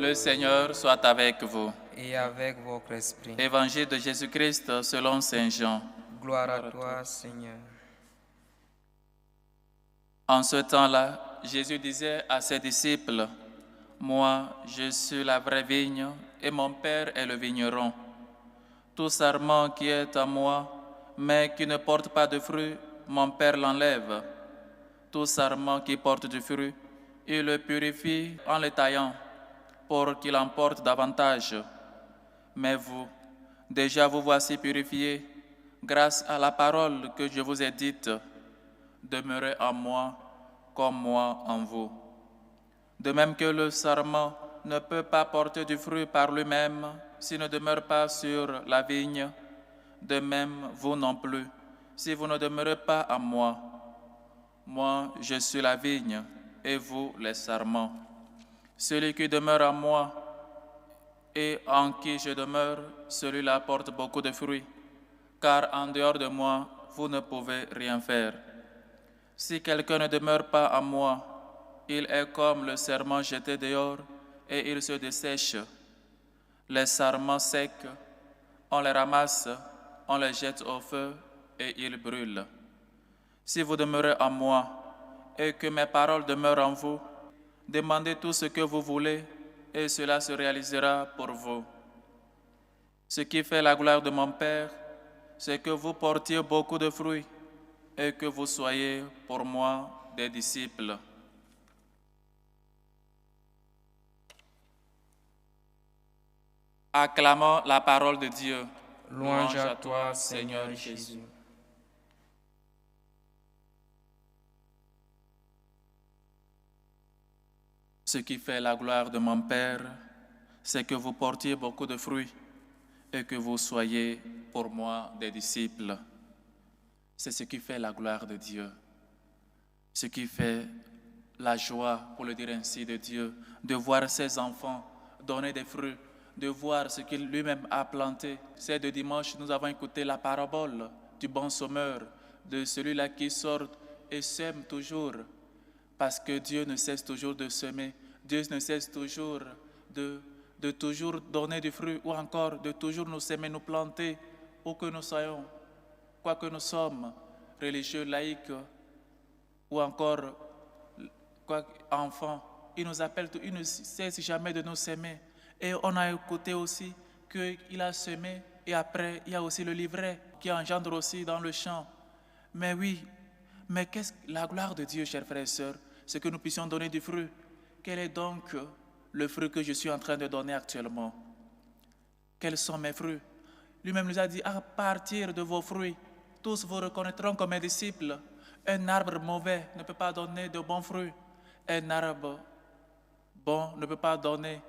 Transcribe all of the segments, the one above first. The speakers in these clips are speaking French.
Le Seigneur soit avec vous. et avec votre esprit. Évangile de Jésus-Christ selon Saint Jean. Gloire à toi, Seigneur. En ce temps-là, Jésus disait à ses disciples, « Moi, je suis la vraie vigne et mon Père est le vigneron. Tout sarment qui est en moi, mais qui ne porte pas de fruit, mon Père l'enlève. Tout sarment qui porte du fruit, il le purifie en le taillant, pour qu'il en porte davantage. Mais vous, déjà vous voici purifiés, grâce à la parole que je vous ai dite. Demeurez en moi, comme moi en vous. De même que le sarment ne peut pas porter du fruit par lui-même s'il ne demeure pas sur la vigne, de même vous non plus, si vous ne demeurez pas en moi. Moi, je suis la vigne, et vous les sarments. Celui qui demeure en moi et en qui je demeure, celui-là porte beaucoup de fruits, car en dehors de moi, vous ne pouvez rien faire. Si quelqu'un ne demeure pas en moi, il est comme le sarment jeté dehors et il se dessèche. Les sarments secs, on les ramasse, on les jette au feu et ils brûlent. Si vous demeurez en moi et que mes paroles demeurent en vous, demandez tout ce que vous voulez et cela se réalisera pour vous. Ce qui fait la gloire de mon Père, c'est que vous portiez beaucoup de fruits et que vous soyez pour moi des disciples. Acclamons la parole de Dieu. Louange à toi, Seigneur Jésus. Ce qui fait la gloire de mon Père, c'est que vous portiez beaucoup de fruits et que vous soyez pour moi des disciples. C'est ce qui fait la gloire de Dieu. Ce qui fait la joie, pour le dire ainsi, de Dieu, de voir ses enfants donner des fruits, de voir ce qu'il lui-même a planté. C'est de dimanche, nous avons écouté la parabole du bon sommeur, de celui-là qui sort et sème toujours, parce que Dieu ne cesse toujours de semer. Dieu ne cesse toujours de toujours donner du fruit, ou encore de toujours nous semer, nous planter, où que nous soyons, quoi que nous sommes, religieux, laïcs, ou encore enfants. Il nous appelle, il ne cesse jamais de nous semer. Et on a écouté aussi qu'il a semé, et après, il y a aussi le livret qui engendre aussi dans le champ. Mais oui, mais qu'est-ce que la gloire de Dieu, chers frères et sœurs? C'est que nous puissions donner du fruit. Quel est donc le fruit que je suis en train de donner actuellement? Quels sont mes fruits? Lui-même nous a dit, à partir de vos fruits, tous vous reconnaîtront comme mes disciples. Un arbre mauvais ne peut pas donner de bons fruits. Un arbre bon ne peut pas donner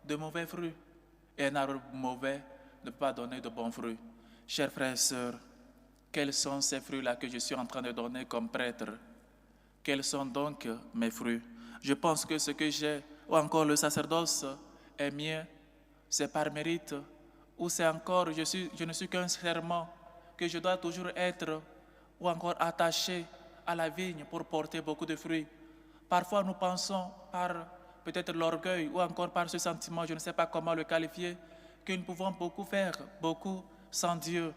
de mauvais fruits. Et un arbre mauvais ne peut pas donner de bons fruits. Chers frères et sœurs, quels sont ces fruits-là que je suis en train de donner comme prêtre? Quels sont donc mes fruits? Je pense que ce que j'ai, ou encore le sacerdoce, est mien, c'est par mérite, ou c'est encore, je ne suis qu'un serment, que je dois toujours être, ou encore attaché à la vigne pour porter beaucoup de fruits. Parfois nous pensons par peut-être l'orgueil, ou encore par ce sentiment, je ne sais pas comment le qualifier, que nous pouvons beaucoup faire, beaucoup sans Dieu.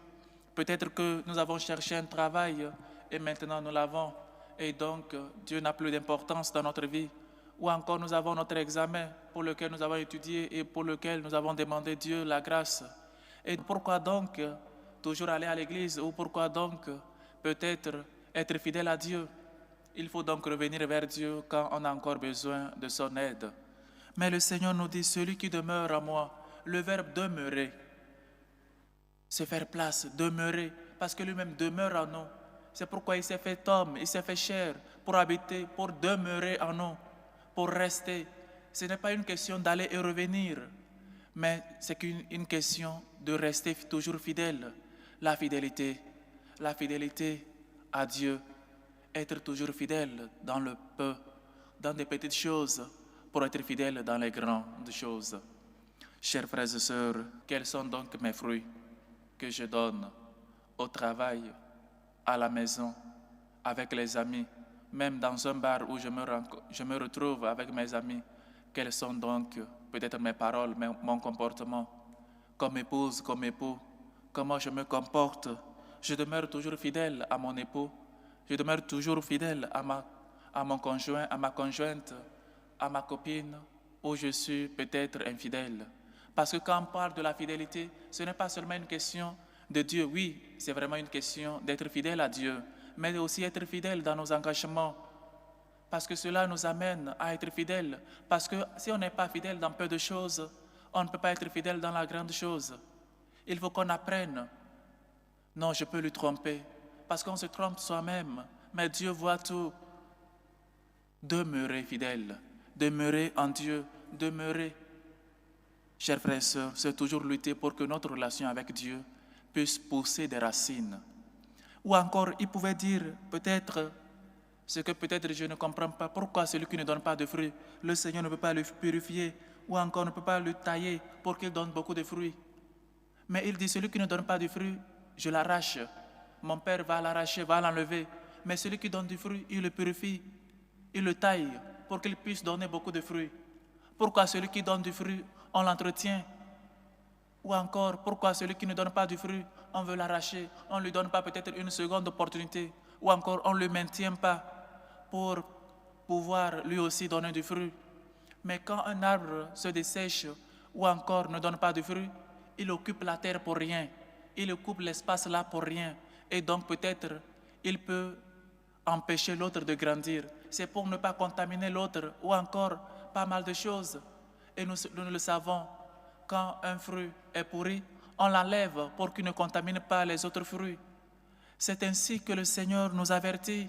Peut-être que nous avons cherché un travail et maintenant nous l'avons. Et donc, Dieu n'a plus d'importance dans notre vie. Ou encore, nous avons notre examen pour lequel nous avons étudié et pour lequel nous avons demandé Dieu la grâce. Et pourquoi donc toujours aller à l'église? Ou pourquoi donc peut-être être fidèle à Dieu? Il faut donc revenir vers Dieu quand on a encore besoin de son aide. Mais le Seigneur nous dit, celui qui demeure en moi, le verbe demeurer, se faire place, demeurer, parce que lui-même demeure en nous. C'est pourquoi il s'est fait homme, il s'est fait chair, pour habiter, pour demeurer en nous, pour rester. Ce n'est pas une question d'aller et revenir, mais c'est une question de rester toujours fidèle. La fidélité à Dieu, être toujours fidèle dans le peu, dans des petites choses, pour être fidèle dans les grandes choses. Chers frères et sœurs, quels sont donc mes fruits que je donne au travail, à la maison, avec les amis, même dans un bar où je me retrouve avec mes amis? Quels sont donc peut-être mes paroles, mon comportement, comme épouse, comme époux, comment je me comporte. Je demeure toujours fidèle à mon époux, je demeure toujours fidèle à mon conjoint, à ma conjointe, à ma copine, où je suis peut-être infidèle. Parce que quand on parle de la fidélité, ce n'est pas seulement une question de Dieu. Oui, c'est vraiment une question d'être fidèle à Dieu, mais aussi être fidèle dans nos engagements. Parce que cela nous amène à être fidèles. Parce que si on n'est pas fidèle dans peu de choses, on ne peut pas être fidèle dans la grande chose. Il faut qu'on apprenne. Non, je peux lui tromper. Parce qu'on se trompe soi-même. Mais Dieu voit tout. Demeurer fidèle. Demeurer en Dieu. Demeurer. Chers frères et sœurs, c'est toujours lutter pour que notre relation avec Dieu puisse pousser des racines. Ou encore, il pouvait dire peut-être ce que peut-être je ne comprends pas. Pourquoi celui qui ne donne pas de fruits, le Seigneur ne peut pas le purifier ou encore ne peut pas le tailler pour qu'il donne beaucoup de fruits. Mais il dit, celui qui ne donne pas de fruits, je l'arrache. Mon Père va l'arracher, va l'enlever. Mais celui qui donne du fruit, il le purifie, il le taille pour qu'il puisse donner beaucoup de fruits. Pourquoi celui qui donne du fruit, on l'entretient? Ou encore, pourquoi celui qui ne donne pas du fruit, on veut l'arracher, on ne lui donne pas peut-être une seconde opportunité, ou encore on ne le maintient pas pour pouvoir lui aussi donner du fruit. Mais quand un arbre se dessèche ou encore ne donne pas de fruit, il occupe la terre pour rien, il occupe l'espace là pour rien, et donc peut-être il peut empêcher l'autre de grandir. C'est pour ne pas contaminer l'autre, ou encore pas mal de choses. Et nous le savons, quand un fruit est pourri, on l'enlève pour qu'il ne contamine pas les autres fruits. C'est ainsi que le Seigneur nous avertit.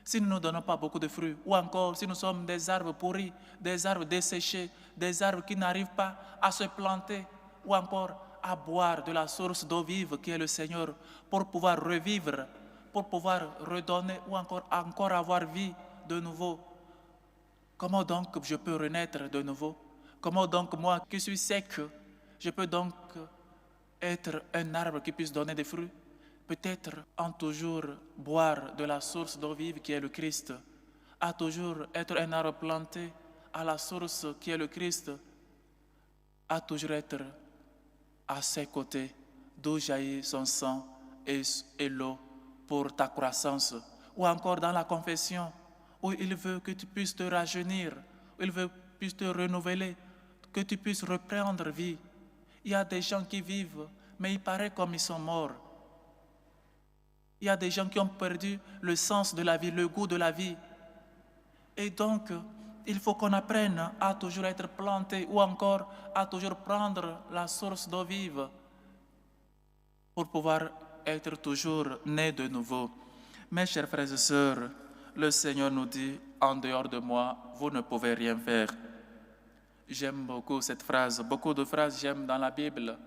Si nous ne donnons pas beaucoup de fruits, ou encore si nous sommes des arbres pourris, des arbres desséchés, des arbres qui n'arrivent pas à se planter, ou encore à boire de la source d'eau vive qui est le Seigneur, pour pouvoir revivre, pour pouvoir redonner, ou encore avoir vie de nouveau. Comment donc je peux renaître de nouveau? Comment donc moi qui suis sec, je peux donc être un arbre qui puisse donner des fruits? Peut-être en toujours boire de la source d'eau vive qui est le Christ, à toujours être un arbre planté à la source qui est le Christ, à toujours être à ses côtés, d'où jaillit son sang et l'eau pour ta croissance. Ou encore dans la confession, où il veut que tu puisses te rajeunir, où il veut que tu puisses te renouveler, que tu puisses reprendre vie. Il y a des gens qui vivent, mais il paraît comme ils sont morts. Il y a des gens qui ont perdu le sens de la vie, le goût de la vie. Et donc, il faut qu'on apprenne à toujours être planté ou encore à toujours prendre la source d'eau vive pour pouvoir être toujours né de nouveau. Mes chers frères et sœurs, le Seigneur nous dit, en dehors de moi, vous ne pouvez rien faire. J'aime beaucoup cette phrase, beaucoup de phrases j'aime dans la Bible.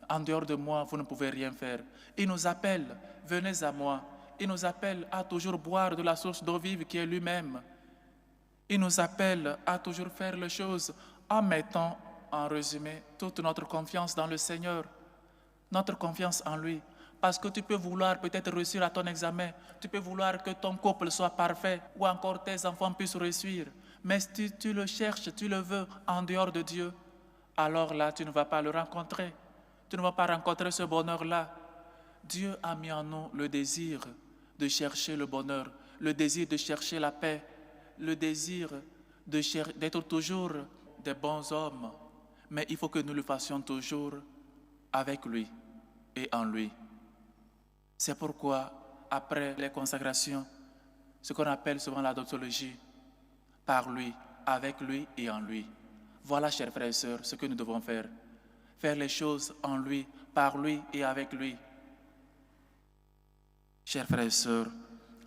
En dehors de moi, vous ne pouvez rien faire. Il nous appelle, venez à moi. Il nous appelle à toujours boire de la source d'eau vive qui est lui-même. Il nous appelle à toujours faire les choses en mettant, en résumé, toute notre confiance dans le Seigneur, notre confiance en lui. Parce que tu peux vouloir peut-être réussir à ton examen, tu peux vouloir que ton couple soit parfait ou encore tes enfants puissent réussir. Mais si tu le cherches, tu le veux en dehors de Dieu, alors là, tu ne vas pas le rencontrer. Tu ne vas pas rencontrer ce bonheur-là. Dieu a mis en nous le désir de chercher le bonheur, le désir de chercher la paix, le désir d'être toujours des bons hommes. Mais il faut que nous le fassions toujours avec lui et en lui. C'est pourquoi, après les consagrations, ce qu'on appelle souvent la doxologie, par lui, avec lui et en lui. Voilà, chers frères et sœurs, ce que nous devons faire. Faire les choses en lui, par lui et avec lui. Chers frères et sœurs,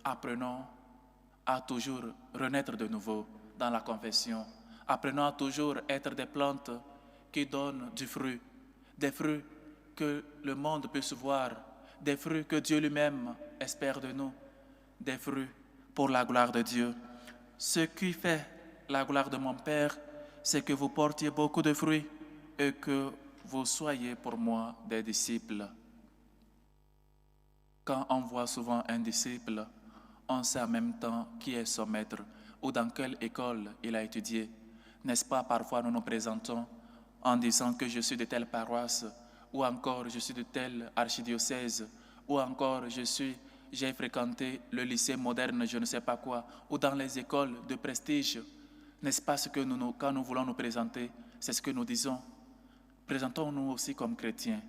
apprenons à toujours renaître de nouveau dans la confession. Apprenons à toujours être des plantes qui donnent du fruit, des fruits que le monde peut se voir, des fruits que Dieu lui-même espère de nous, des fruits pour la gloire de Dieu. Ce qui fait la gloire de mon Père, c'est que vous portiez beaucoup de fruits et que vous soyez pour moi des disciples. Quand on voit souvent un disciple, on sait en même temps qui est son maître ou dans quelle école il a étudié. N'est-ce pas, parfois nous nous présentons en disant que je suis de telle paroisse, ou encore je suis de tel archidiocèse, ou encore j'ai fréquenté le lycée moderne, je ne sais pas quoi, ou dans les écoles de prestige. N'est-ce pas ce que quand nous voulons nous présenter, c'est ce que nous disons. Présentons-nous aussi comme chrétiens,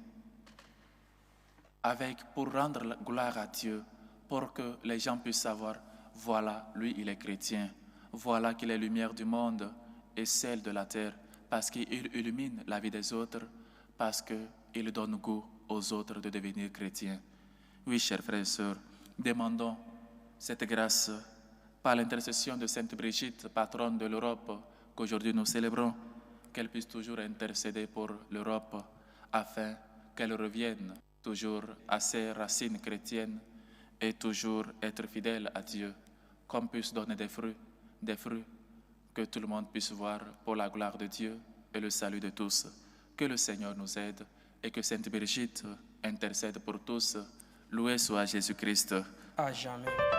pour rendre la gloire à Dieu, pour que les gens puissent savoir, voilà, lui il est chrétien, voilà qu'il est lumière du monde et celle de la terre, parce qu'il illumine la vie des autres, parce qu'il donne goût aux autres de devenir chrétiens. Oui, chers frères et sœurs, demandons cette grâce par l'intercession de Sainte Brigitte, patronne de l'Europe, qu'aujourd'hui nous célébrons, qu'elle puisse toujours intercéder pour l'Europe, afin qu'elle revienne toujours à ses racines chrétiennes et toujours être fidèle à Dieu, qu'on puisse donner des fruits que tout le monde puisse voir pour la gloire de Dieu et le salut de tous. Que le Seigneur nous aide et que Sainte Brigitte intercède pour tous. Loué soit Jésus-Christ. À jamais.